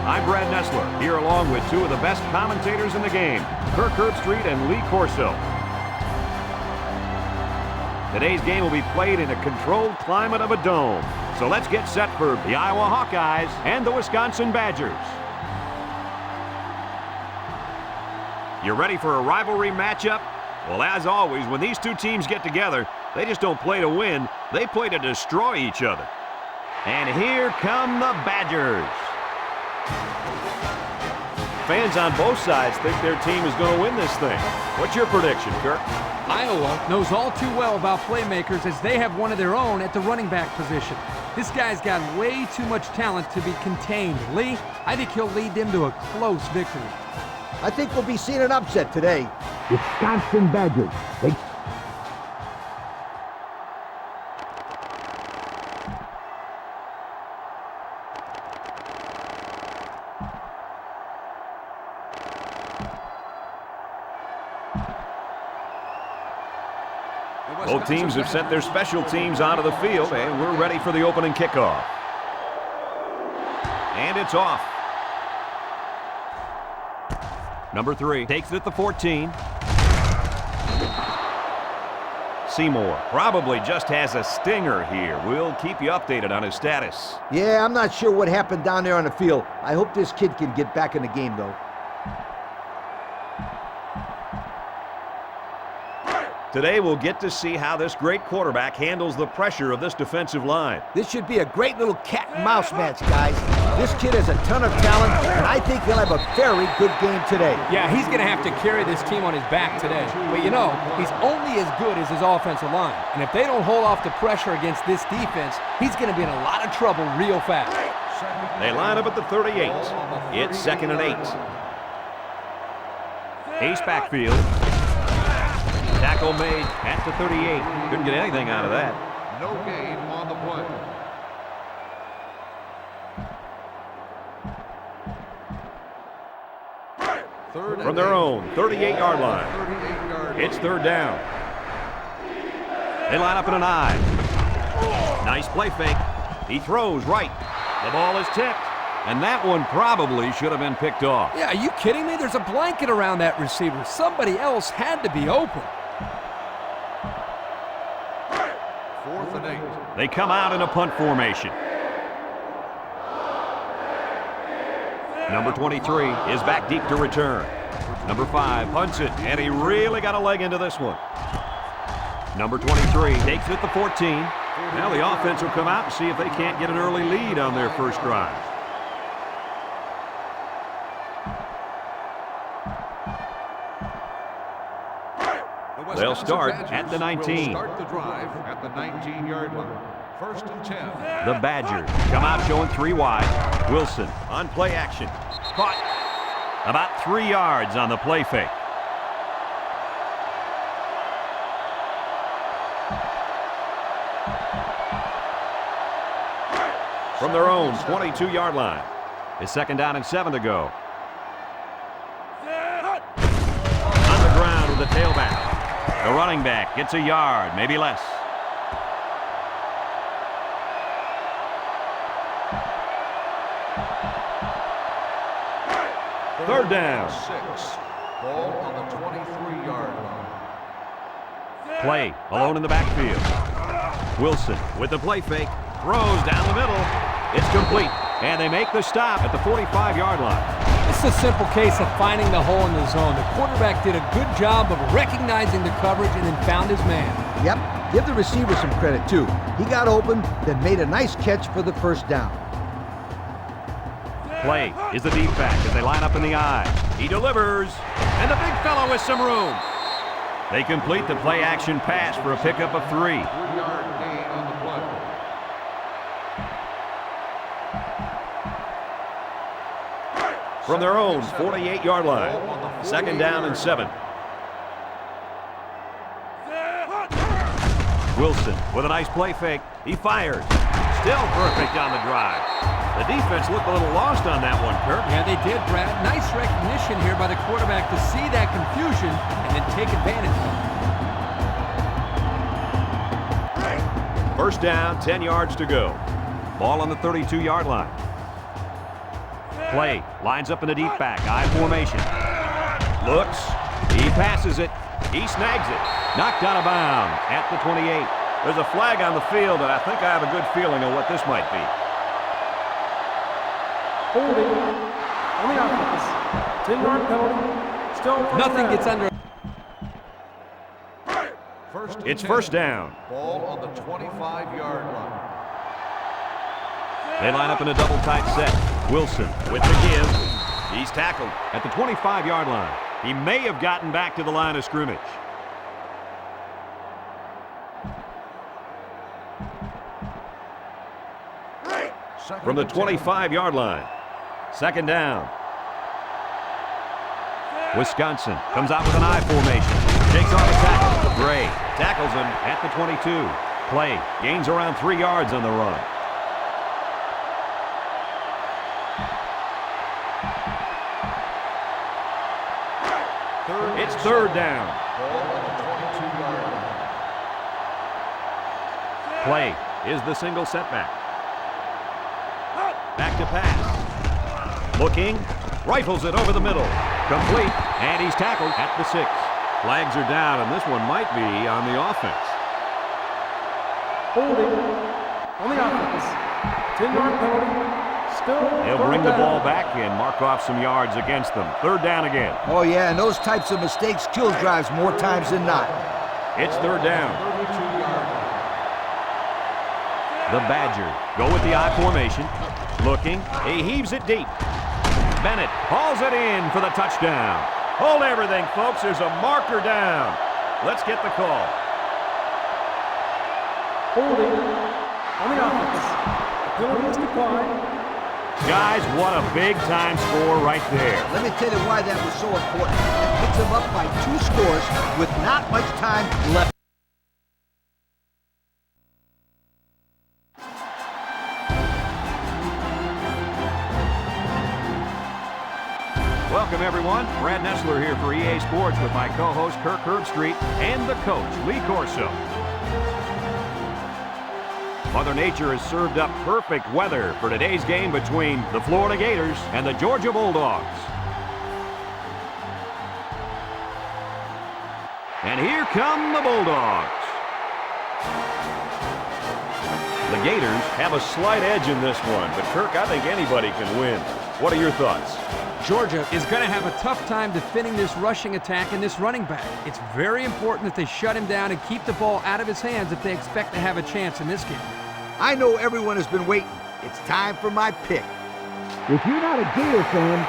I'm Brad Nessler, here along with two of the best commentators in the game, Kirk Herbstreit and Lee Corso. Today's game will be played in a controlled climate of a dome. So let's get set for the Iowa Hawkeyes and the Wisconsin Badgers. You ready for a rivalry matchup? Well, as always, when these two teams get together, they just don't play to win, they play to destroy each other. And here come the Badgers. Fans on both sides think their team is going to win this thing. What's your prediction, Kirk? Iowa knows all too well about playmakers as they have one of their own at the running back position. This guy's got way too much talent to be contained. Lee, I think he'll lead them to a close victory. I think we'll be seeing an upset today. Wisconsin Badgers. Both teams have sent their special teams onto the field, and we're ready for the opening kickoff. And it's off. Number 3 takes it at the 14. Seymour probably just has a stinger here. We'll keep you updated on his status. Yeah, I'm not sure what happened down there on the field. I hope this kid can get back in the game, though. Today we'll get to see how this great quarterback handles the pressure of this defensive line. This should be a great little cat and mouse match, guys. This kid has a ton of talent, and I think he'll have a very good game today. Yeah, he's going to have to carry this team on his back today. But you know, he's only as good as his offensive line. And if they don't hold off the pressure against this defense, he's going to be in a lot of trouble real fast. They line up at the 38. It's 2nd and 8. Ace backfield. Tackle made at the 38. Couldn't get anything out of that. No gain on the play. From their own 38-yard line. It's 3rd down. They line up in an I. Nice play fake. He throws right. The ball is tipped. And that one probably should have been picked off. Yeah, are you kidding me? There's a blanket around that receiver. Somebody else had to be open. 4th and 8. They come out in a punt formation. Number 23 is back deep to return. Number 5 punts it, and he really got a leg into this one. Number 23 takes it at the 14. Now the offense will come out and see if they can't get an early lead on their first drive. They'll start at the 19. Start the drive at the 19-yard line. 1st and 10. The Badgers come out showing 3 wide. Wilson on play action. Caught. About 3 yards on the play fake. From their own 22-yard line. It's 2nd down and 7 to go. On the ground with the tailback. The running back gets a yard, maybe less. Third down. 6. Ball on the 23-yard line. Play alone in the backfield. Wilson with the play fake. Throws down the middle. It's complete. And they make the stop at the 45-yard line. It's a simple case of finding the hole in the zone. The quarterback did a good job of recognizing the coverage and then found his man. Yep, give the receiver some credit, too. He got open, then made a nice catch for the first down. Play is the deep back as they line up in the I. He delivers, and the big fellow with some room. They complete the play action pass for a pickup of 3. 3-yard gain on the play. From their own 48-yard line. 2nd down and 7. Wilson with a nice play fake. He fires. Still perfect on the drive. The defense looked a little lost on that one, Kirk. Yeah, they did, Brad. Nice recognition here by the quarterback to see that confusion and then take advantage of it. First down, 10 yards to go. Ball on the 32-yard line. Play. Lines up in the deep back. I formation. Looks. He passes it. He snags it. Knocked out of bounds at the 28. There's a flag on the field, and I think I have a good feeling of what this might be. Holding on the offense. 10-yard penalty. Still Nothing gets under. It's first down. Ball on the 25-yard line. They line up in a double tight set. Wilson with the give. He's tackled at the 25-yard line. He may have gotten back to the line of scrimmage. From the 25-yard line. Second down. Wisconsin comes out with an I formation. Takes on the tackle. Gray tackles him at the 22. Play. Gains around 3 yards on the run. It's third down. Ball on the 22-yard line. Play is the single setback. Back to pass. Looking. Rifles it over the middle. Complete. And he's tackled at the 6. Flags are down, and this one might be on the offense. holding on the offense. 10-yard penalty. Still. He'll bring the ball back and mark off some yards against them. Third down again. Oh, yeah, and those types of mistakes kill drives more times than not. It's third down. 32-yard line. The Badgers go with the I formation. Looking. He heaves it deep. Bennett hauls it in for the touchdown. Hold everything, folks. There's a marker down. Let's get the call. Holding on the offense. The penalty is declined. Guys, what a big-time score right there. Let me tell you why that was so important. That puts them up by 2 scores with not much time left. Welcome, everyone. Brad Nessler here for EA Sports with my co-host Kirk Herbstreit and the coach, Lee Corso. Mother Nature has served up perfect weather for today's game between the Florida Gators and the Georgia Bulldogs. And here come the Bulldogs. The Gators have a slight edge in this one, but Kirk, I think anybody can win. What are your thoughts? Georgia is going to have a tough time defending this rushing attack and this running back. It's very important that they shut him down and keep the ball out of his hands if they expect to have a chance in this game. I know everyone has been waiting. It's time for my pick. If you're not a Gator fan,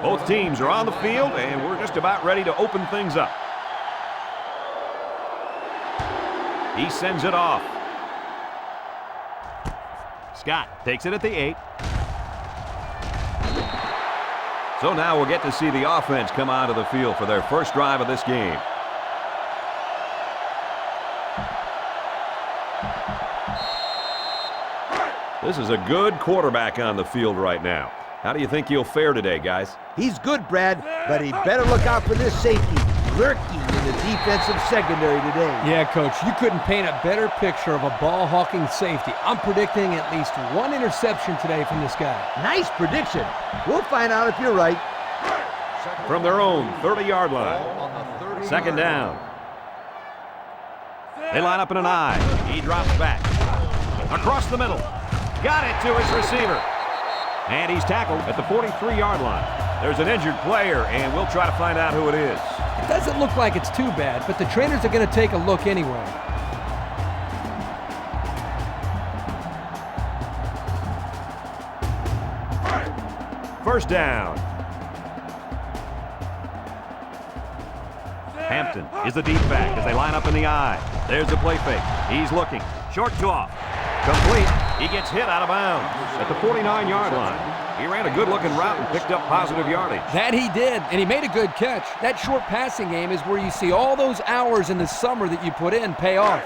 Both teams are on the field, and we're just about ready to open things up. He sends it off. Scott takes it at the 8. So now we'll get to see the offense come onto the field for their first drive of this game. This is a good quarterback on the field right now. How do you think he'll fare today, guys? He's good, Brad, but he better look out for this safety lurking in the defensive secondary today. Yeah, Coach, you couldn't paint a better picture of a ball-hawking safety. I'm predicting at least 1 interception today from this guy. Nice prediction. We'll find out if you're right. From their own 30-yard line. Ball on the 30-yard Second line. down. They line up in an I. He drops back. Across the middle. Got it to his receiver. And he's tackled at the 43-yard line. There's an injured player, and we'll try to find out who it is. It doesn't look like it's too bad, but the trainers are going to take a look anyway. First down. Hampton is the deep back as they line up in the I. There's the play fake. He's looking. Short toss. Complete. He gets hit out of bounds at the 49-yard line. He ran a good-looking route and picked up positive yardage. That he did, and he made a good catch. That short passing game is where you see all those hours in the summer that you put in pay off.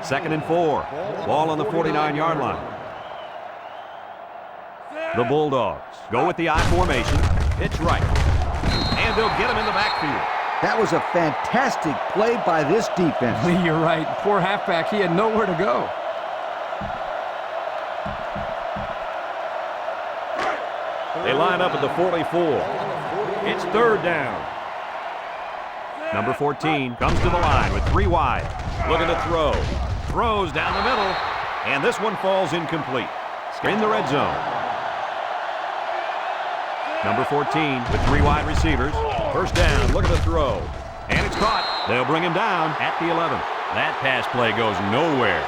2nd and 4. Ball on the 49-yard line. The Bulldogs go with the I formation. Pitch right. And they'll get him in the backfield. That was a fantastic play by this defense. Lee, you're right. Poor halfback. He had nowhere to go. They line up at the 44. It's 3rd down. Number 14 comes to the line with 3 wide. Looking to throw. Throws down the middle. And this one falls incomplete. In the red zone. Number 14 with 3 wide receivers. 1st down, looking to throw. And it's caught. They'll bring him down at the 11. That pass play goes nowhere.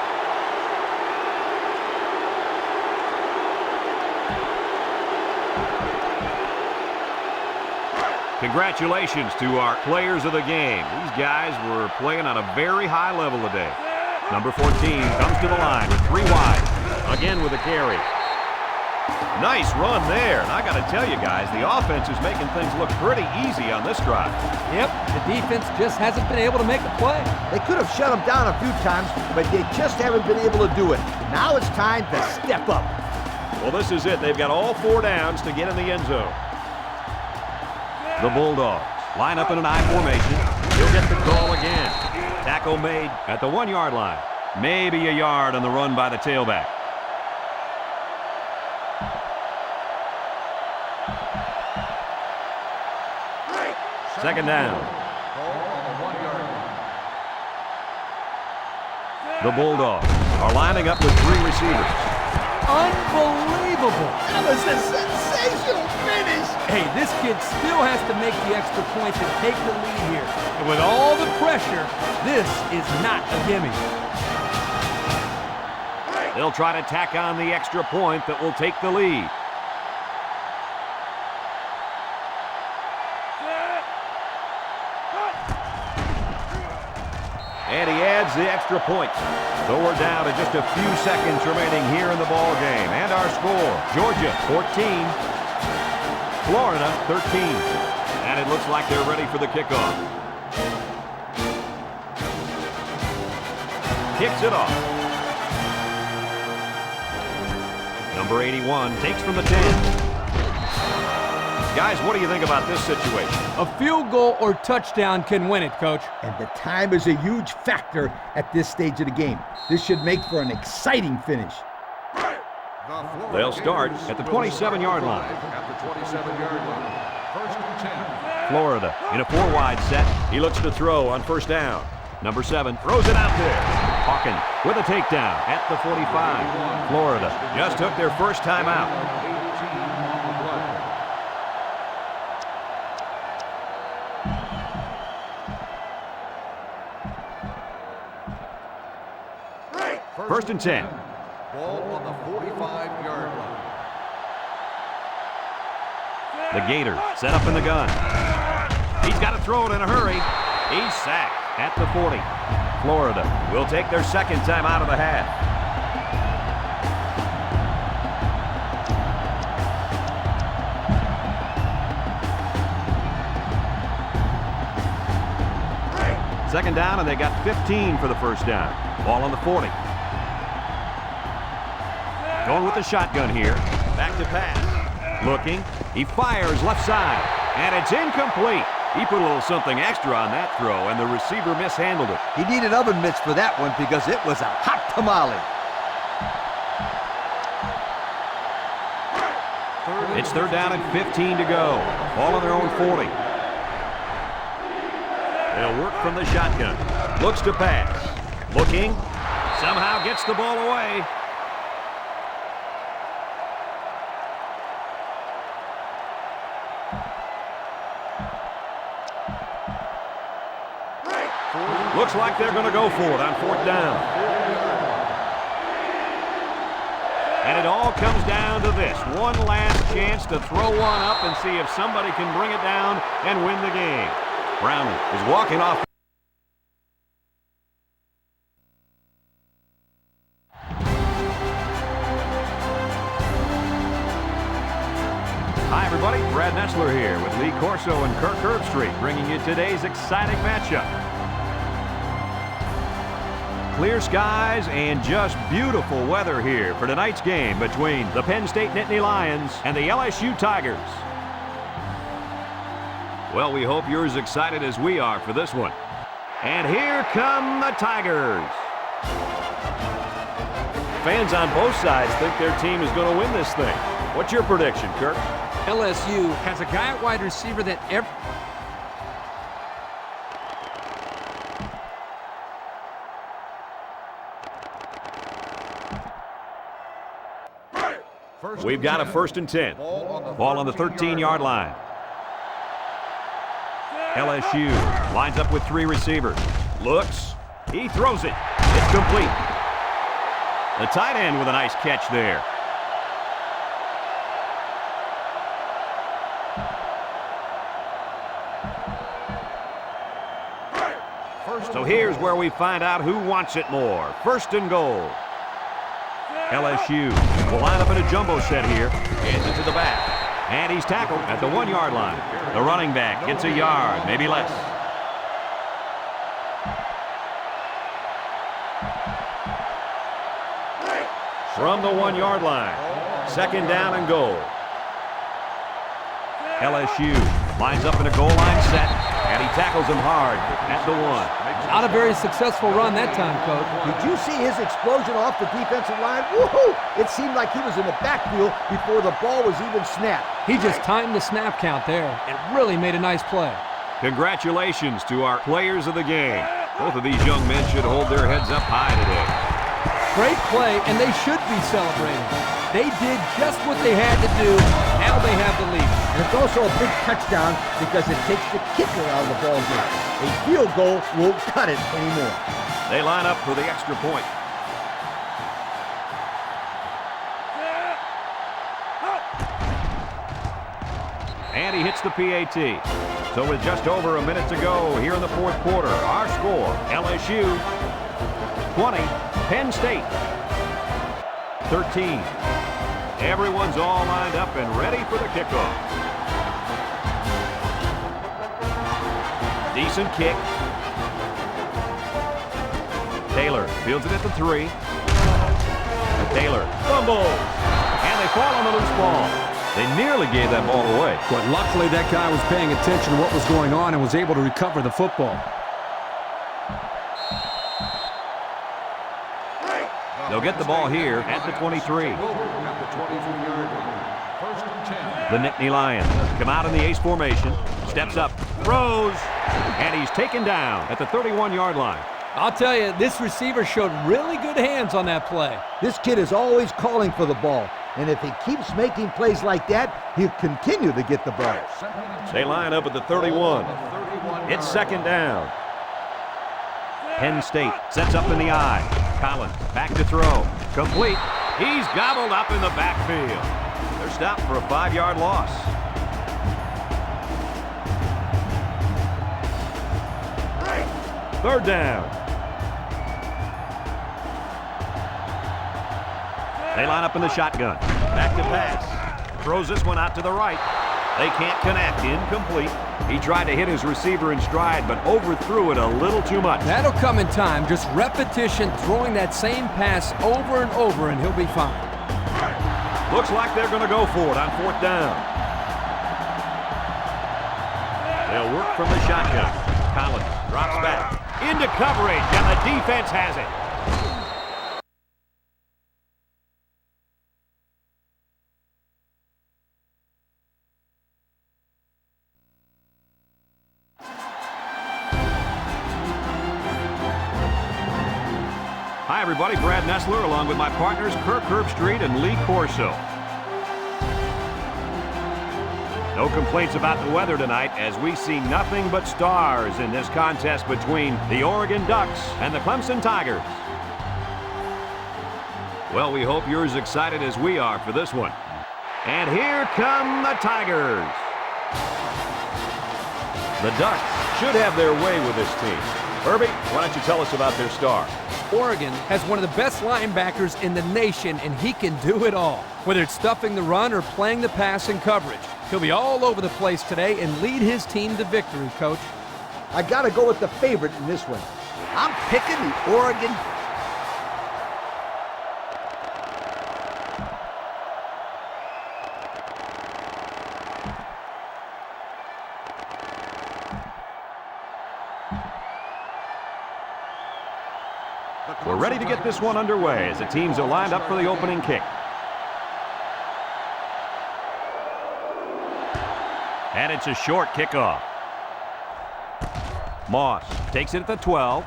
Congratulations to our players of the game. These guys were playing on a very high level today. Number 14 comes to the line with 3 wide. Again with a carry. Nice run there. And I got to tell you guys, the offense is making things look pretty easy on this drive. Yep, the defense just hasn't been able to make a play. They could have shut him down a few times, but they just haven't been able to do it. Now it's time to step up. Well, this is it. They've got all 4 downs to get in the end zone. The Bulldogs line up in an I formation. He'll get the call again. Tackle made at the 1-yard line. Maybe a yard on the run by the tailback. Second down. The Bulldogs are lining up with 3 receivers. Unbelievable. That was a sensational finish. Hey, this kid still has to make the extra point to take the lead here. And with all the pressure, this is not a gimme. They'll try to tack on the extra point that will take the lead. And he adds the extra point. So we're down to just a few seconds remaining here in the ball game. And our score, Georgia 14, Florida 13. And it looks like they're ready for the kickoff. Kicks it off. Number 81 takes from the 10. Guys, what do you think about this situation? A field goal or touchdown can win it, Coach. And the time is a huge factor at this stage of the game. This should make for an exciting finish. They'll start at the 27-yard line. At the 27-yard line. 1st and 10. Florida in a 4-wide set. He looks to throw on 1st down. Number 7 throws it out there. Hawkins with a takedown at the 45. Florida just took their first time out. First and 10. Ball on the 45-yard line. The Gators set up in the gun. He's got to throw it in a hurry. He's sacked at the 40. Florida will take their 2nd time out of the half. Second down, and they got 15 for the 1st down. Ball on the 40. Going with the shotgun here. Back to pass. Looking. He fires left side. And it's incomplete. He put a little something extra on that throw, and the receiver mishandled it. He needed oven mitts for that one because it was a hot tamale. It's 3rd down and 15 to go. Ball on their own 40. They'll work from the shotgun. Looks to pass. Looking. Somehow gets the ball away. Looks like they're going to go for it on 4th down. And it all comes down to this. One last chance to throw one up and see if somebody can bring it down and win the game. Brownlee is walking off. Hi, everybody. Brad Nessler here with Lee Corso and Kirk Herbstreit, bringing you today's exciting matchup. Clear skies and just beautiful weather here for tonight's game between the Penn State Nittany Lions and the LSU Tigers. Well, we hope you're as excited as we are for this one. And here come the Tigers. Fans on both sides think their team is going to win this thing. What's your prediction, Kirk? LSU has a guy at wide receiver that We've got a 1st and 10. Ball on the 13-yard line. LSU lines up with 3 receivers. Looks. He throws it. It's complete. The tight end with a nice catch there. So here's where we find out who wants it more. 1st and goal. LSU will line up in a jumbo set here. Hands it to the back. And he's tackled at the 1-yard line. The running back gets a yard, maybe less. From the 1-yard line. 2nd down and goal. LSU lines up in a goal line set. And he tackles him hard at the 1. Not a very successful run that time, Coach. Did you see his explosion off the defensive line? Woohoo! It seemed like he was in the backfield before the ball was even snapped. He just timed the snap count there and really made a nice play. Congratulations to our players of the game. Both of these young men should hold their heads up high today. Great play, and they should be celebrating. They did just what they had to do. Now they have the lead. And it's also a big touchdown because it takes the kicker out of the ball game. A field goal won't cut it anymore. They line up for the extra point. And he hits the PAT. So with just over a minute to go here in the 4th quarter, our score, LSU 20, Penn State 13. Everyone's all lined up and ready for the kickoff. Decent kick. Taylor fields it at the 3. Taylor fumbles. And they fall on the loose ball. They nearly gave that ball away. But luckily that guy was paying attention to what was going on and was able to recover the football. They'll get the ball here at the 23. The Nittany Lions come out in the ace formation. Steps up, throws, and he's taken down at the 31-yard line. I'll tell you, this receiver showed really good hands on that play. This kid is always calling for the ball. And if he keeps making plays like that, he'll continue to get the ball. They line up at the 31. It's 2nd down. Penn State sets up in the I. Collins back to throw. Complete. He's gobbled up in the backfield. They're stopped for a 5-yard loss. Third down. They line up in the shotgun. Back to pass. Throws this one out to the right. They can't connect. Incomplete. He tried to hit his receiver in stride, but overthrew it a little too much. That'll come in time. Just repetition, throwing that same pass over and over, and he'll be fine. Looks like they're going to go for it on 4th down. They'll work from the shotgun. Collins drops back into coverage, and the defense has it. Hi, everybody. Brad Nessler along with my partners Kirk Herbstreit and Lee Corso. No complaints about the weather tonight as we see nothing but stars in this contest between the Oregon Ducks and the Clemson Tigers. Well, we hope you're as excited as we are for this one. And here come the Tigers. The Ducks should have their way with this team. Herbie, why don't you tell us about their star? Oregon has one of the best linebackers in the nation, and he can do it all. Whether it's stuffing the run or playing the pass in coverage, he'll be all over the place today and lead his team to victory, Coach. I got to go with the favorite in this one. I'm picking the Oregon. We're ready to get this one underway as the teams are lined up for the opening kick. And it's a short kickoff. Moss takes it at the 12.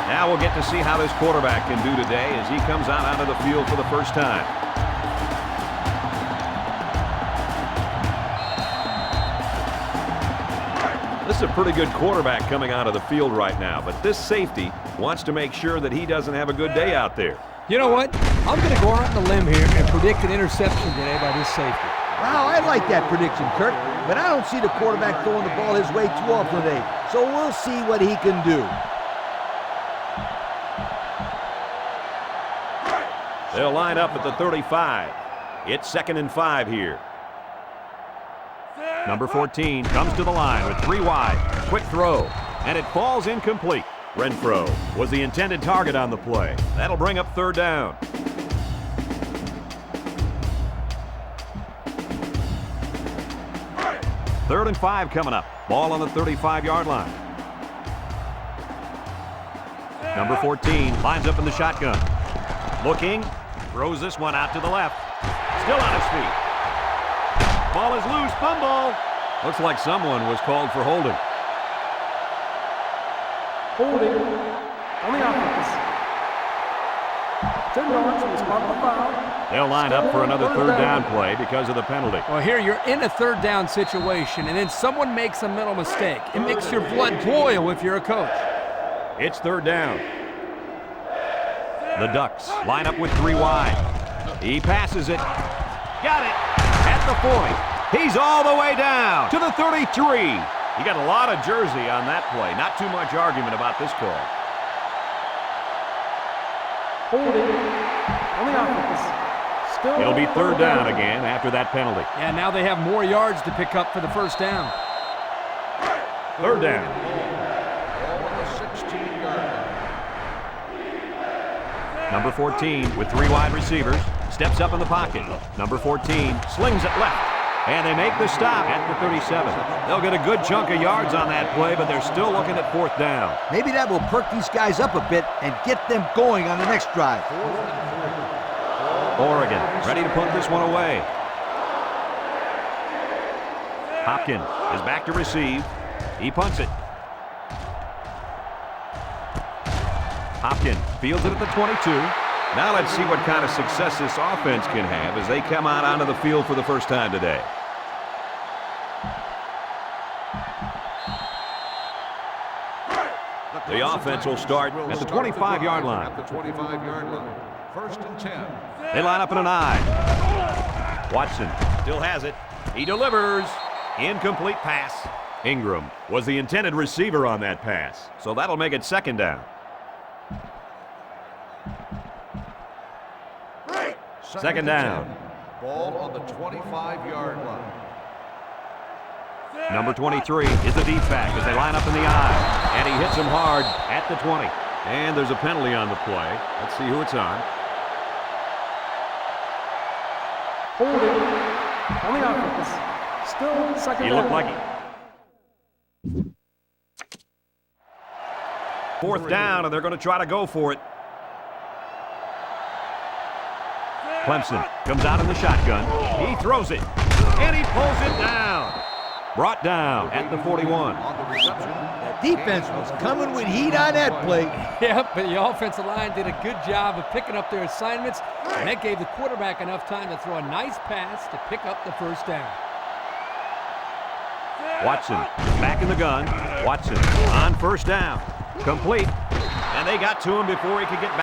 Now we'll get to see how this quarterback can do today as he comes out onto the field for the first time. This is a pretty good quarterback coming out of the field right now, but this safety wants to make sure that he doesn't have a good day out there. You know what? I'm going to go out on a limb here and predict an interception today by this safety. Wow, I like that prediction, Kirk, but I don't see the quarterback throwing the ball his way too often today, so we'll see what he can do. They'll line up at the 35. It's 2nd and 5 here. Number 14 comes to the line with 3 wide. Quick throw, and it falls incomplete. Renfro was the intended target on the play. That'll bring up 3rd down. Third and 5 coming up. Ball on the 35-yard line. Number 14 lines up in the shotgun. Looking, throws this one out to the left. Still on his feet. Ball is loose, fumble. Looks like someone was called for holding. Holding on the offense. 10 yards from the spot of the foul. They'll line up for another 3rd down play because of the penalty. Well, here you're in a 3rd down situation, and then someone makes a mental mistake. It makes your blood boil if you're a coach. It's 3rd down. The Ducks line up with 3 wide. He passes it. Got it at the 40. He's all the way down to the 33. He got a lot of jersey on that play. Not too much argument about this call. Holding on the offense. Still It'll be 3rd down again after that penalty. Yeah, now they have more yards to pick up for the 1st down. 3rd down. Ball on the 16-yard line. Number 14 with 3 wide receivers. Steps up in the pocket. Number 14 slings it left. And they make the stop at the 37. They'll get a good chunk of yards on that play, but they're still looking at 4th down. Maybe that will perk these guys up a bit and get them going on the next drive. Oregon ready to put this one away. Hopkins is back to receive. He punts it. Hopkins fields it at the 22. Now let's see what kind of success this offense can have as they come out onto the field for the first time today. The offense will start at the 25-yard line. At the 25-yard line. 1st and 10. They line up in an I. Watson still has it. He delivers. Incomplete pass. Ingram was the intended receiver on that pass, so that'll make it 2nd down. 2nd down. Ball on the 25-yard line. Number 23 is the deep back as they line up in the I, and he hits him hard at the 20. And there's a penalty on the play. Let's see who it's on. holding on the offense. Still 2nd down. He looked like he... 4th down, and they're going to try to go for it. Clemson comes out in the shotgun. He throws it, and he pulls it down. Brought down at the 41. The defense was coming with heat on that play. Yep, but the offensive line did a good job of picking up their assignments, and that gave the quarterback enough time to throw a nice pass to pick up the 1st down. Watson back in the gun. Watson on 1st down. Complete. And they got to him before he could get back.